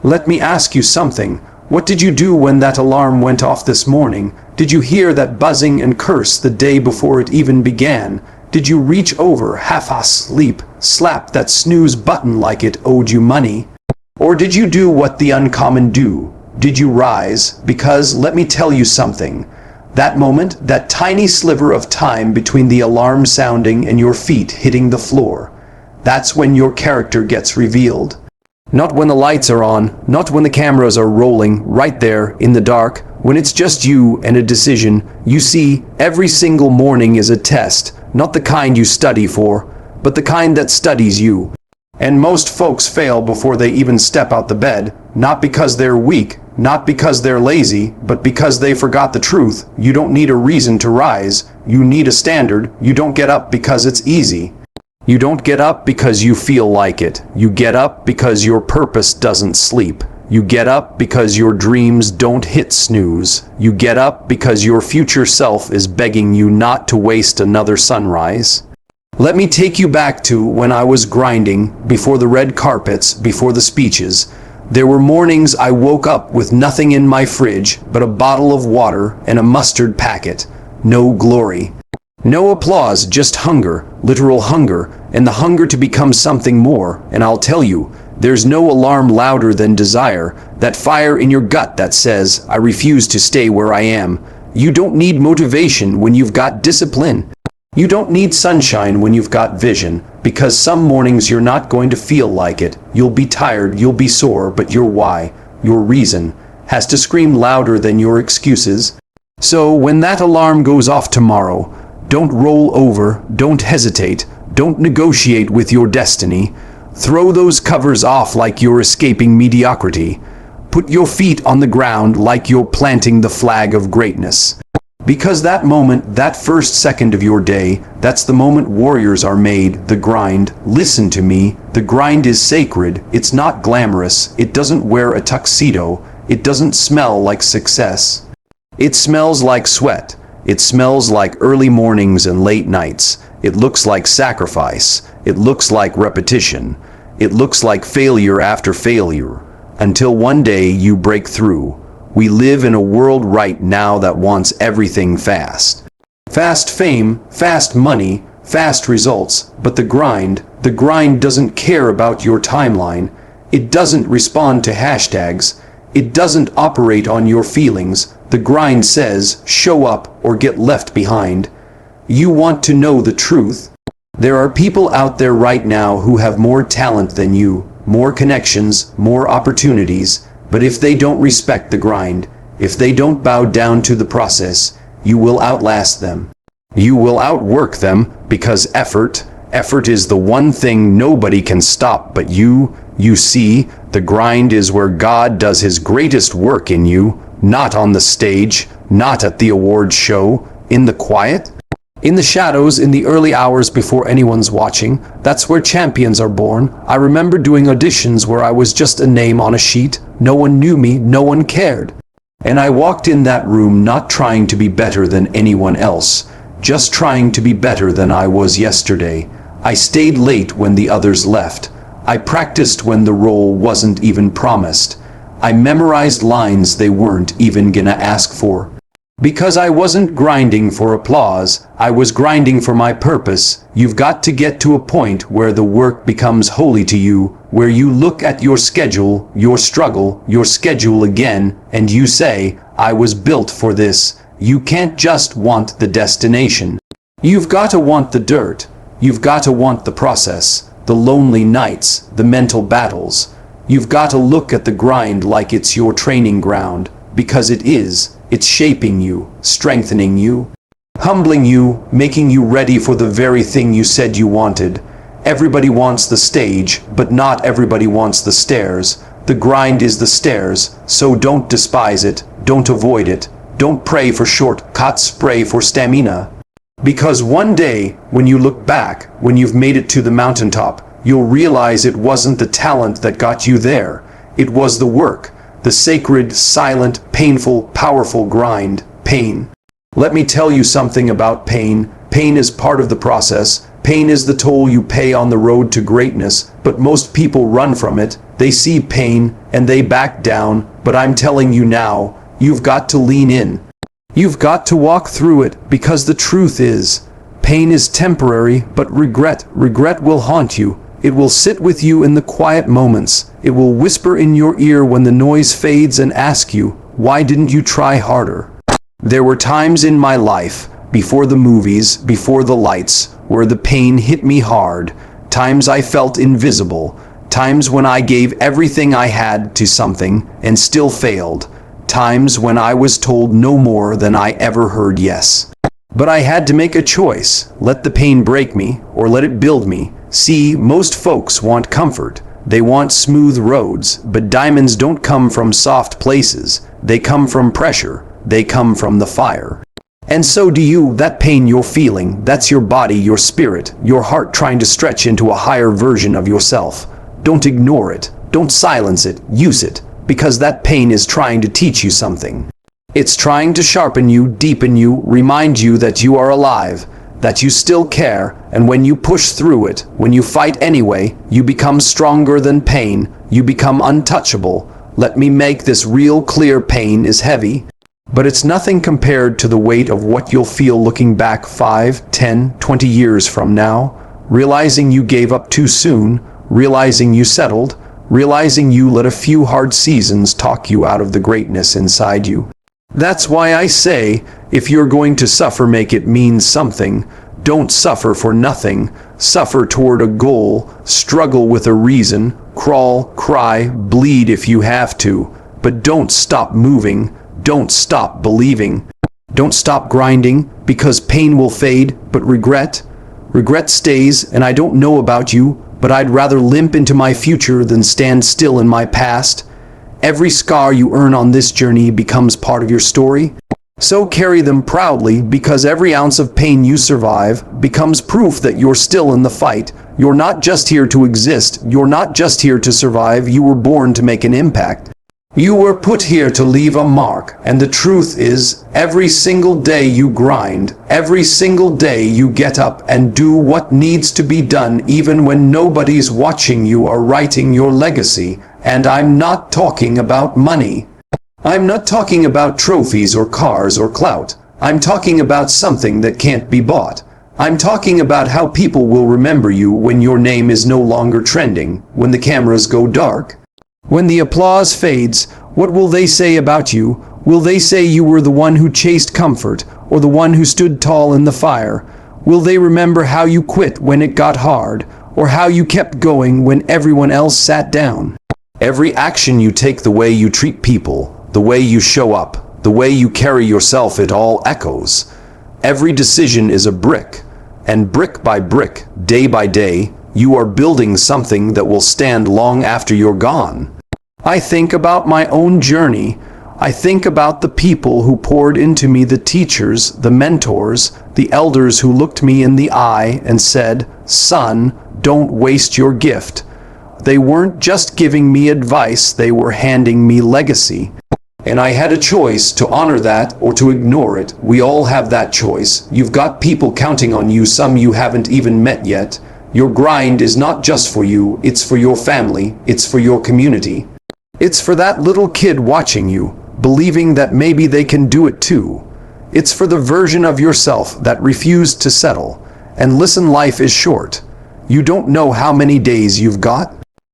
Let me ask you something. What did you do when that alarm went off this morning? Did you hear that buzzing and curse the day before it even began? Did you reach over, half asleep, slap that snooze button like it owed you money? Or did you do what the uncommon do? Did you rise? Because let me tell you something. That moment, that tiny sliver of time between the alarm sounding and your feet hitting the floor, that's when your character gets revealed. Not when the lights are on, not when the cameras are rolling, right there in the dark, when it's just you and a decision. You see, every single morning is a test, not the kind you study for, but the kind that studies you. And most folks fail before they even step out the bed, not because they're weak, not because they're lazy, but because they forgot the truth. You don't need a reason to rise, you need a standard. You don't get up because it's easy. You don't get up because you feel like it. You get up because your purpose doesn't sleep. You get up because your dreams don't hit snooze. You get up because your future self is begging you not to waste another sunrise. Let me take you back to when I was grinding, before the red carpets, before the speeches. There were mornings I woke up with nothing in my fridge but a bottle of water and a mustard packet. No glory. No applause, just hunger, literal hunger, and the hunger to become something more. And I'll tell you, there's no alarm louder than desire, that fire in your gut that says, I refuse to stay where I am. You don't need motivation when you've got discipline. You don't need sunshine when you've got vision, because some mornings you're not going to feel like it. You'll be tired, you'll be sore, but your why, your reason, has to scream louder than your excuses. So when that alarm goes off tomorrow, don't roll over, don't hesitate, don't negotiate with your destiny. Throw those covers off like you're escaping mediocrity. Put your feet on the ground like you're planting the flag of greatness. Because that moment, that first second of your day, that's the moment warriors are made, the grind. Listen to me, the grind is sacred, it's not glamorous, it doesn't wear a tuxedo, it doesn't smell like success. It smells like sweat, it smells like early mornings and late nights, it looks like sacrifice, it looks like repetition, it looks like failure after failure, until one day you break through. We live in a world right now that wants everything fast. Fast fame, fast money, fast results, but the grind doesn't care about your timeline. It doesn't respond to hashtags. It doesn't operate on your feelings. The grind says, show up or get left behind. You want to know the truth? There are people out there right now who have more talent than you, more connections, more opportunities. But if they don't respect the grind, if they don't bow down to the process, you will outlast them. You will outwork them, because effort is the one thing nobody can stop but you. You see, the grind is where God does his greatest work in you, not on the stage, not at the awards show, in the quiet. In the shadows, in the early hours before anyone's watching, that's where champions are born. I remember doing auditions where I was just a name on a sheet. No one knew me, no one cared. And I walked in that room not trying to be better than anyone else, just trying to be better than I was yesterday. I stayed late when the others left. I practiced when the role wasn't even promised. I memorized lines they weren't even gonna ask for. Because I wasn't grinding for applause, I was grinding for my purpose. You've got to get to a point where the work becomes holy to you, where you look at your schedule, your struggle, your schedule again, and you say, I was built for this. You can't just want the destination. You've got to want the dirt. You've got to want the process, the lonely nights, the mental battles. You've got to look at the grind like it's your training ground, because it is. It's shaping you, strengthening you, humbling you, making you ready for the very thing you said you wanted. Everybody wants the stage, but not everybody wants the stairs. The grind is the stairs, so don't despise it, don't avoid it, don't pray for shortcuts, pray for stamina. Because one day, when you look back, when you've made it to the mountaintop, you'll realize it wasn't the talent that got you there. It was the work. The sacred, silent, painful, powerful grind, pain. Let me tell you something about pain. Pain is part of the process. Pain is the toll you pay on the road to greatness, but most people run from it. They see pain and they back down, but I'm telling you now, you've got to lean in. You've got to walk through it, because the truth is, pain is temporary, but regret will haunt you. It will sit with you in the quiet moments. It will whisper in your ear when the noise fades and ask you, why didn't you try harder? There were times in my life, before the movies, before the lights, where the pain hit me hard. Times I felt invisible. Times when I gave everything I had to something and still failed. Times when I was told no more than I ever heard yes. But I had to make a choice. Let the pain break me, or let it build me. See, most folks want comfort. They want smooth roads, but diamonds don't come from soft places. They come from pressure. They come from the fire. And so do you. That pain you're feeling, that's your body, your spirit, your heart trying to stretch into a higher version of yourself. Don't ignore it. Don't silence it. Use it. Because that pain is trying to teach you something. It's trying to sharpen you, deepen you, remind you that you are alive, that you still care, and when you push through it, when you fight anyway, you become stronger than pain. You become untouchable. Let me make this real clear. Pain is heavy, but it's nothing compared to the weight of what you'll feel looking back 5, 10, 20 years from now, realizing you gave up too soon, realizing you settled, realizing you let a few hard seasons talk you out of the greatness inside you. That's why I say, if you're going to suffer, make it mean something. Don't suffer for nothing. Suffer toward a goal, struggle with a reason, crawl, cry, bleed if you have to. But don't stop moving. Don't stop believing. Don't stop grinding, because pain will fade, but regret stays. And I don't know about you, but I'd rather limp into my future than stand still in my past. Every scar you earn on this journey becomes part of your story. So carry them proudly, because every ounce of pain you survive becomes proof that you're still in the fight. You're not just here to exist. You're not just here to survive. You were born to make an impact. You were put here to leave a mark, and the truth is, every single day you grind, every single day you get up and do what needs to be done, even when nobody's watching. You are writing your legacy, and I'm not talking about money. I'm not talking about trophies or cars or clout. I'm talking about something that can't be bought. I'm talking about how people will remember you when your name is no longer trending, when the cameras go dark. When the applause fades, what will they say about you? Will they say you were the one who chased comfort, or the one who stood tall in the fire? Will they remember how you quit when it got hard, or how you kept going when everyone else sat down? Every action you take, the way you treat people, the way you show up, the way you carry yourself, it all echoes. Every decision is a brick, and brick by brick, day by day, you are building something that will stand long after you're gone. I think about my own journey. I think about the people who poured into me, the teachers, the mentors, the elders who looked me in the eye and said, "Son, don't waste your gift." They weren't just giving me advice, they were handing me legacy. And I had a choice to honor that or to ignore it. We all have that choice. You've got people counting on you, some you haven't even met yet. Your grind is not just for you, it's for your family, it's for your community. It's for that little kid watching you, believing that maybe they can do it too. It's for the version of yourself that refused to settle. And listen, life is short. You don't know how many days you've got.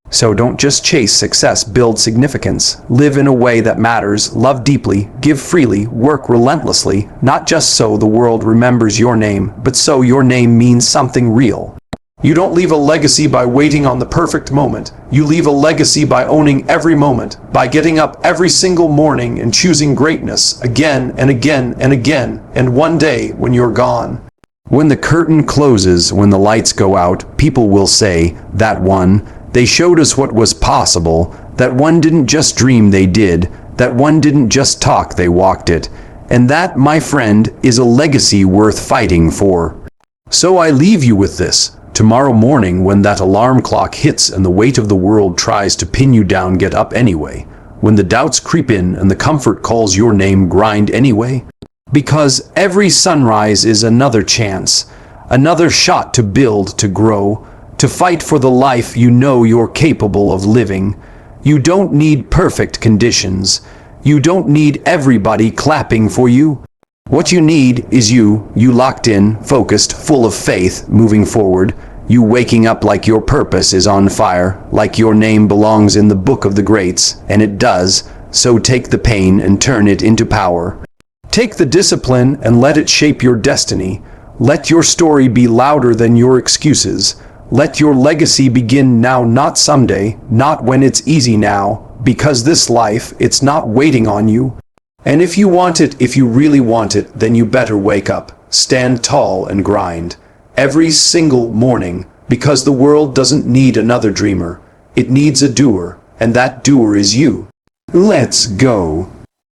So don't just chase success, build significance. Live in a way that matters, love deeply, give freely, work relentlessly, not just so the world remembers your name, but so your name means something real. You don't leave a legacy by waiting on the perfect moment. You leave a legacy by owning every moment, by getting up every single morning and choosing greatness again and again and again, and one day when you're gone. When the curtain closes, when the lights go out, people will say, "That one, they showed us what was possible. That one didn't just dream, they did. That one didn't just talk, they walked it." And that, my friend, is a legacy worth fighting for. So I leave you with this. Tomorrow morning, when that alarm clock hits and the weight of the world tries to pin you down, get up anyway. When the doubts creep in and the comfort calls your name, grind anyway. Because every sunrise is another chance, another shot to build, to grow, to fight for the life you know you're capable of living. You don't need perfect conditions. You don't need everybody clapping for you. What you need is you locked in, focused, full of faith, moving forward. You waking up like your purpose is on fire, like your name belongs in the book of the greats, and it does. So take the pain and turn it into power. Take the discipline and let it shape your destiny. Let your story be louder than your excuses. Let your legacy begin now, not someday, not when it's easy now, because this life, it's not waiting on you. And if you want it, if you really want it, then you better wake up, stand tall and grind. Every single morning, because the world doesn't need another dreamer. It needs a doer, and that doer is you. Let's go.